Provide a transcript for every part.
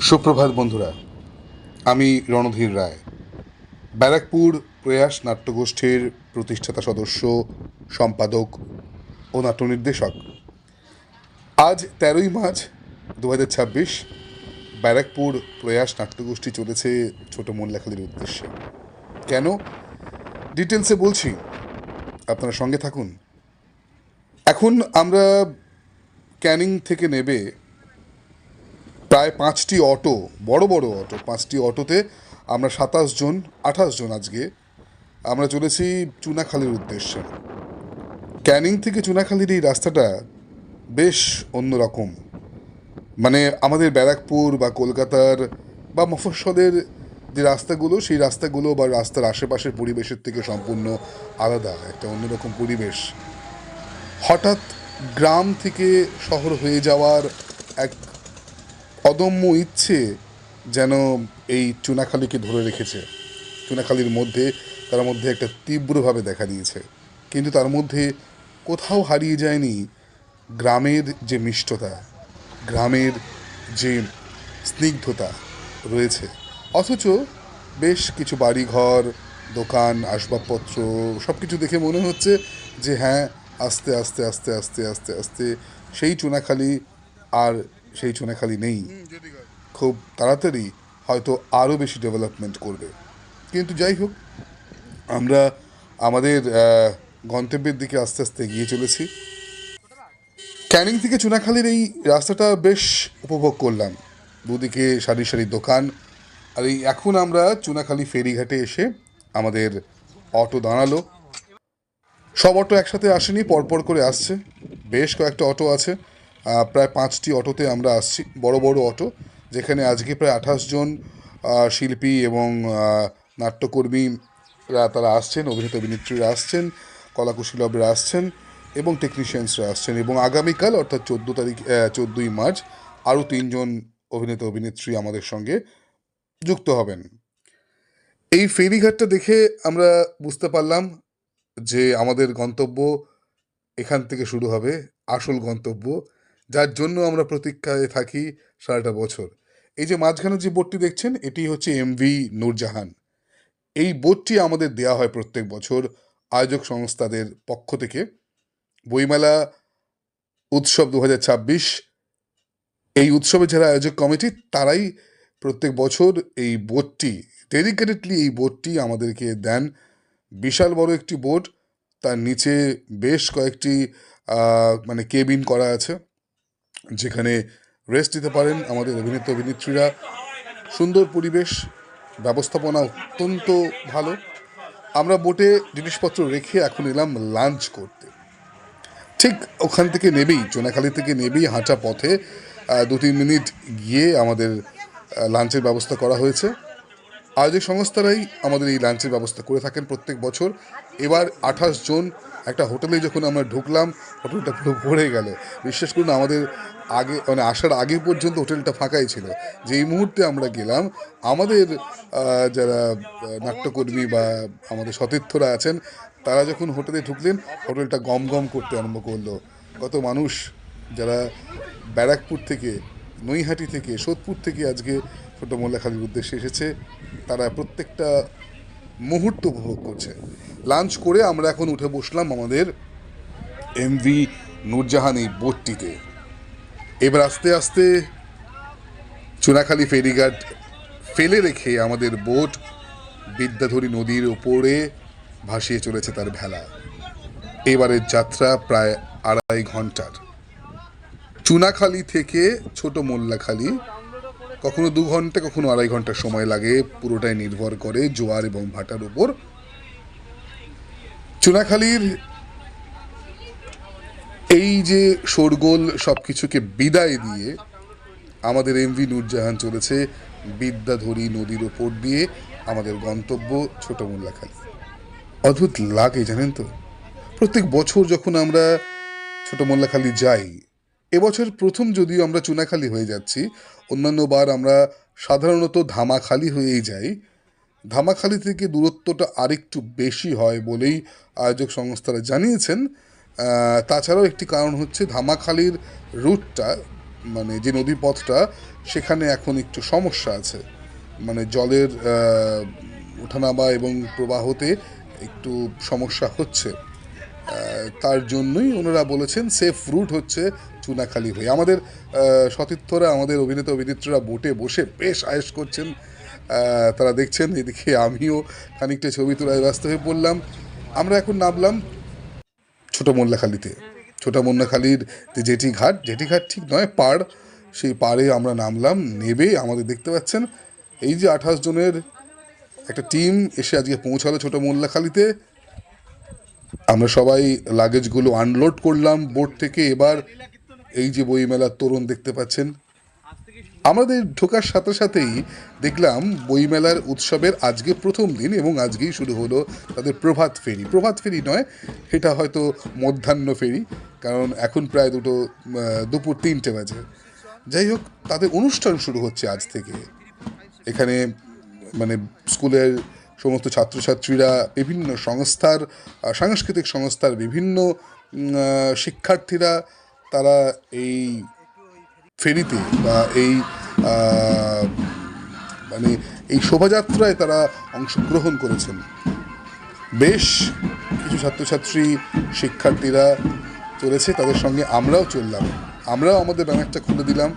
সুপ্রভাত বন্ধুরা, আমি রণধীর রায়, ব্যারাকপুর প্রয়াস নাট্যগোষ্ঠীর প্রতিষ্ঠাতা সদস্য, সম্পাদক ও নাট্য নির্দেশক। আজ 13ই মার্চ 2026। ব্যারাকপুর প্রয়াস নাট্যগোষ্ঠী চলেছে ছোট মোল্লাখালীর উদ্দেশ্যে। কেন? ডিটেলসে বলছি, আপনারা সঙ্গে থাকুন। এখন আমরা ক্যানিং থেকে নেবে প্রায় 5টি অটো, বড় বড় অটো, 5টি অটোতে আমরা 28 জন আজকে আমরা চলেছি চুনাখালীর উদ্দেশ্যে। ক্যানিং থেকে চুনাখালীর এই রাস্তাটা বেশ অন্যরকম। মানে আমাদের ব্যারাকপুর বা কলকাতার বা মফস্বলের যে রাস্তাগুলো, সেই রাস্তাগুলো বা রাস্তার আশেপাশের পরিবেশের থেকে সম্পূর্ণ আলাদা, একটা অন্যরকম পরিবেশ। হঠাৎ গ্রাম থেকে শহর হয়ে যাওয়ার এক অদম্য ইচ্ছে যেন এই চুনাখালীকে ধরে রেখেছে। চুনাখালীর মধ্যে তার মধ্যে একটা তীব্রভাবে দেখা দিয়েছে, কিন্তু তার মধ্যে কোথাও হারিয়ে যায়নি গ্রামের যে মিষ্টতা, গ্রামের যে স্নিগ্ধতা রয়েছে। অথচ বেশ কিছু বাড়িঘর, দোকান, আসবাবপত্র সব কিছু দেখে মনে হচ্ছে যে হ্যাঁ, আস্তে আস্তে আস্তে আস্তে আস্তে আস্তে সেই চুনাখালী আর সেই চুনাখালী নেই। খুব তাড়াতাড়ি হয়তো আরও বেশি ডেভেলপমেন্ট করবে। কিন্তু যাই হোক, আমরা আমাদের গন্তব্যের দিকে আস্তে আস্তে এগিয়ে চলেছি। ক্যানিং থেকে চুনাখালীর এই রাস্তাটা বেশ উপভোগ করলাম। দুদিকে সারি সারি দোকান। আর এই এখন আমরা চুনাখালী ফেরিঘাটে এসে আমাদের অটো দাঁড়ালো। সব অটো একসাথে আসেনি, পরপর করে আসছে। বেশ কয়েকটা অটো আছে, প্রায় 5টি অটোতে আমরা আসছি, বড় বড় অটো, যেখানে আজকে প্রায় 28 জন শিল্পী এবং নাট্যকর্মীরা তারা আসছেন, অভিনেতা অভিনেত্রীরা আসছেন, কলাকুশলীরা আসছেন এবং টেকনিশিয়ানসরা আসছেন। এবং আগামীকাল অর্থাৎ 14ই মার্চ আরও 3জন অভিনেতা অভিনেত্রী আমাদের সঙ্গে যুক্ত হবেন। এই ফেরিঘাটটা দেখে আমরা বুঝতে পারলাম যে আমাদের গন্তব্য এখান থেকে শুরু হবে, আসল গন্তব্য, যার জন্য আমরা প্রতীক্ষায় থাকি সারাটা বছর। এই যে মাঝখানে যে বোটটি দেখছেন, এটি হচ্ছে এমভি নূরজাহান। এই বোটটি আমাদের দেয়া হয় প্রত্যেক বছর আয়োজক সংস্থাদের পক্ষ থেকে। বইমেলা উৎসব 2026, এই উৎসবের যারা আয়োজক কমিটি, তারাই প্রত্যেক বছর এই বোটটি, ডেডিকেটেডলি এই বোটটি আমাদেরকে দেন। বিশাল বড় একটি বোট, তার নিচে বেশ কয়েকটি মানে কেবিন করা আছে, যেখানে রেস্ট নিতে পারেন আমাদের অভিনেতা অভিনেত্রীরা। সুন্দর পরিবেশ, ব্যবস্থাপনা অত্যন্ত ভালো। আমরা বোটে জিনিসপত্র রেখে এখন এলাম লাঞ্চ করতে। ঠিক ওখান থেকে নেবেই, চুনাখালী থেকে নেবেই হাঁটা পথে 2-3 মিনিট গিয়ে আমাদের লাঞ্চের ব্যবস্থা করা হয়েছে। আয়োজক সংস্থারাই আমাদের এই লাঞ্চের ব্যবস্থা করে থাকেন প্রত্যেক বছর। এবার 28 জন একটা হোটেলে যখন আমরা ঢুকলাম, হোটেলটা পুরো ভরে গেল। বিশ্বাস করুন, আমাদের আগে মানে আসার আগে পর্যন্ত হোটেলটা ফাঁকাই ছিল। যেই মুহূর্তে আমরা গেলাম, আমাদের যারা নাট্যকর্মী বা আমাদের সতীর্থরা আছেন, তারা যখন হোটেলে ঢুকলেন, হোটেলটা গম গম করতে আরম্ভ করলো। কত মানুষ যারা ব্যারাকপুর থেকে, নৈহাটি থেকে, সোদপুর থেকে আজকে ছোটো মোল্লাখালীর উদ্দেশ্যে এসেছে, তারা প্রত্যেকটা মুহূর্ত উপভোগ করছে। লাঞ্চ করে আমরা এখন উঠে বসলাম আমাদের এমভি নূরজাহান এই বোটটিতে। এবার আস্তে আস্তে চুনাখালী ফেরিঘাট ফেলে রেখে আমাদের বোট বিদ্যাধরী নদীর ওপরে ভাসিয়ে চলেছে তার ভেলা। এবারের যাত্রা প্রায় 2.5 ঘন্টার। চুনাখালী থেকে ছোট মোল্লাখালী কখনো 2 ঘন্টা, কখনো 2.5 ঘন্টা সময় লাগে, পুরোটাই নির্ভর করে জোয়ার এবং ভাটার উপর। চুনাখালীর এই যে শোরগোল সব কিছুকে বিদায় দিয়ে আমাদের এমভি নূরজাহান চলেছে বিদ্যাধরী নদীর ওপর দিয়ে আমাদের গন্তব্য ছোট মোল্লাখালী। অদ্ভুত লাগে জানেন তো, প্রত্যেক বছর যখন আমরা ছোট মোল্লাখালী যাই, এবছর প্রথম যদিও আমরা চুনাখালী হয়ে যাচ্ছি, অন্যান্য বার আমরা সাধারণত ধামাখালী হয়েই যাই। ধামাখালী থেকে দূরত্বটা আরেকটু বেশি হয় বলেই আয়োজক সংস্থারা জানিয়েছেন। তাছাড়াও একটি কারণ হচ্ছে ধামাখালীর রুটটা, মানে যে নদী পথটা সেখানে এখন একটু সমস্যা আছে, মানে জলের ওঠানামা এবং প্রবাহতে একটু সমস্যা হচ্ছে। তার জন্যই ওনারা বলেছেন সেফ রুট হচ্ছে চুনাখালি হয়ে। আমাদের সতীর্থরা, আমাদের অভিনেতা অভিনেত্রীরা বোটে বসে বেশ আয়েশ করছেন, তারা দেখছেন। এদিকে আমিও খানিকটা ছবি তোলায় ব্যস্ত হয়ে পড়লাম। আমরা এখন নামলাম ছোট মোল্লাখালীতে। ছোট মোল্লাখালীর যে জেটি ঘাট ঠিক নয়, পাড়, সেই পাড়ে আমরা নামলাম। নেবে আমাদের দেখতে পাচ্ছেন এই যে 28 জনের একটা টিম এসে আজকে পৌঁছালো ছোট মোল্লাখালীতে। আমরা সবাই লাগেজগুলো আনলোড করলাম বোট থেকে। এবার এই যে বইমেলার তোরণ দেখতে পাচ্ছেন, আমাদের ঢোকার সাথে সাথেই দেখলাম বইমেলার উৎসবের আজকে প্রথম দিন এবং আজকেই শুরু হলো তাদের প্রভাত ফেরি। প্রভাত ফেরি নয়, এটা হয়তো মধ্যাহ্ন ফেরি, কারণ এখন প্রায় দুপুর 3টে বাজে। যাই হোক, তাদের অনুষ্ঠান শুরু হচ্ছে আজ থেকে। এখানে মানে স্কুলের সমস্ত ছাত্রছাত্রীরা, বিভিন্ন সংস্থার, সাংস্কৃতিক সংস্থার বিভিন্ন শিক্ষার্থীরা, তারা এই ফেরিতে বা এই মানে এই শোভাযাত্রায় তারা অংশগ্রহণ করেছেন। বেশ কিছু ছাত্রছাত্রী, শিক্ষার্থীরা চলেছে, তাদের সঙ্গে আমরাও চললাম। আমরাও আমাদের ব্যানারটা খুলে দিলাম।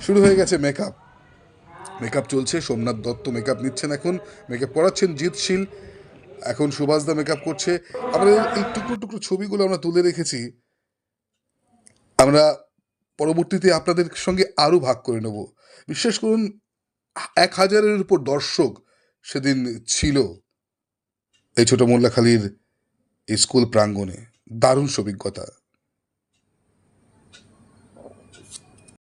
শুরু হয়ে গেছে মেকআপ। মেকআপ চলছে, সোমনাথ দত্ত মেকআপ নিচ্ছেন, এখন মেকআপ করাচ্ছেন জিৎশীল, এখন সুভাষদা মেকআপ করছে। আমরা এই টুকরো টুকরো ছবিগুলো আমরা তুলে রেখেছি, আমরা পরবর্তীতে আপনাদের সঙ্গে আরও ভাগ করে নেব। বিশ্বাস করুন, 1000-এর উপর দর্শক সেদিন ছিল এই ছোট মোল্লাখালীর এই স্কুল প্রাঙ্গণে। দারুণ অভিজ্ঞতা।